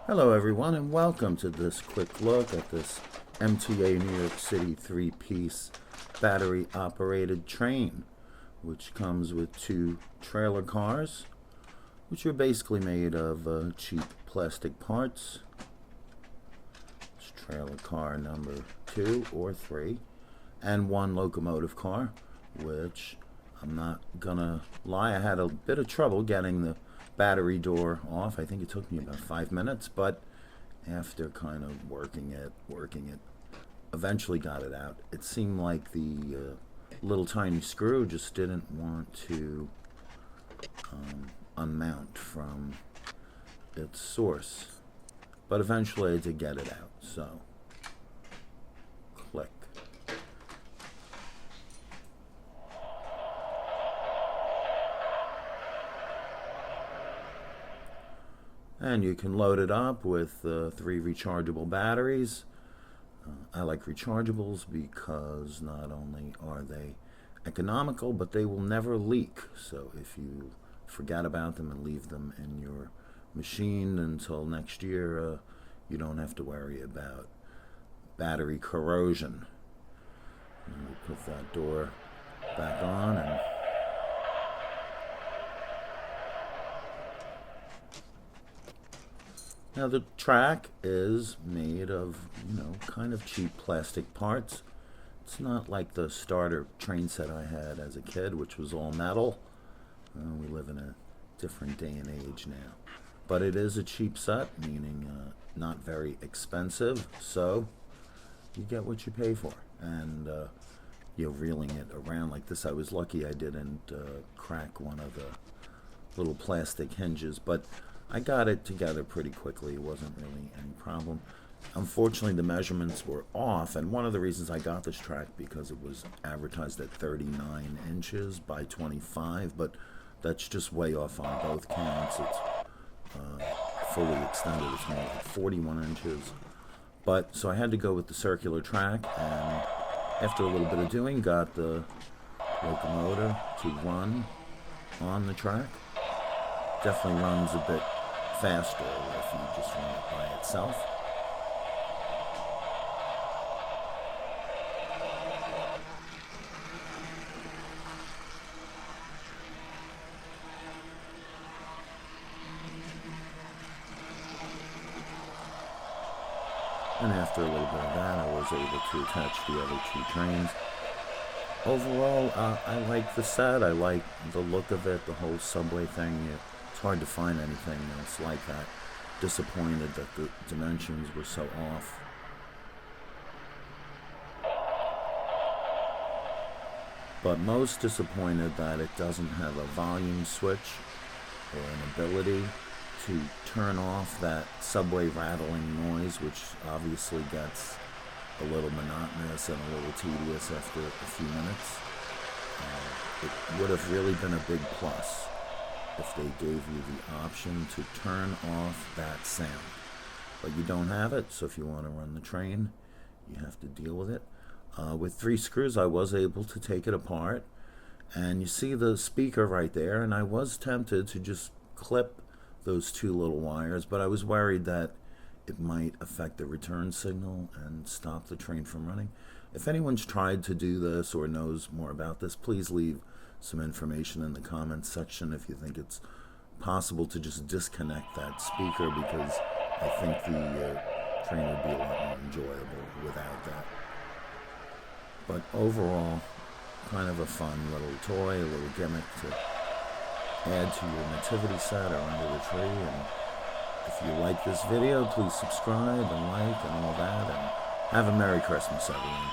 Hello everyone, and welcome to this quick look at this MTA New York City three-piece battery operated train, which comes with two trailer cars, which are basically made of cheap plastic parts. It's trailer car number 2 or 3, and one locomotive car, which I'm not gonna lie, I had a bit of trouble getting the battery door off. I think it took me about 5 minutes, but after kind of working it, eventually got it out. It seemed like the little tiny screw just didn't want to unmount from its source. But eventually I did get it out, so click. And you can load it up with 3 rechargeable batteries. I like rechargeables because not only are they economical, but they will never leak. So if you forget about them and leave them in your machine until next year, you don't have to worry about battery corrosion. And we put that door back on, and now the track is made of, kind of cheap plastic parts. It's not like the starter train set I had as a kid, which was all metal. We live in a different day and age now. But it is a cheap set, meaning not very expensive, so you get what you pay for. And you're reeling it around like this. I was lucky I didn't crack one of the little plastic hinges, but I got it together pretty quickly. It wasn't really any problem. Unfortunately, the measurements were off, and one of the reasons I got this track because it was advertised at 39 inches by 25, but that's just way off on both counts. It's fully extended. It's more like 41 inches. But so I had to go with the circular track, and after a little bit of doing, got the locomotive to run on the track. Definitely runs a bit faster if you just run it by itself. And after a little bit of that, I was able to attach the other 2 trains. Overall, I like the set. I like the look of it, the whole subway thing. It's hard to find anything else like that. Disappointed that the dimensions were so off. But most disappointed that it doesn't have a volume switch or an ability to turn off that subway rattling noise, which obviously gets a little monotonous and a little tedious after a few minutes. It would have really been a big plus if they gave you the option to turn off that sound. But you don't have it, so if you want to run the train, you have to deal with it. With 3 screws, I was able to take it apart, and you see the speaker right there, and I was tempted to just clip those 2 little wires, but I was worried that it might affect the return signal and stop the train from running. If anyone's tried to do this or knows more about this, please leave some information in the comments section if you think it's possible to just disconnect that speaker, because I think the train would be a lot more enjoyable without that. But overall, kind of a fun little toy, a little gimmick to add to your nativity set or under the tree. And if you like this video, please subscribe and like and all that, and have a Merry Christmas, everyone.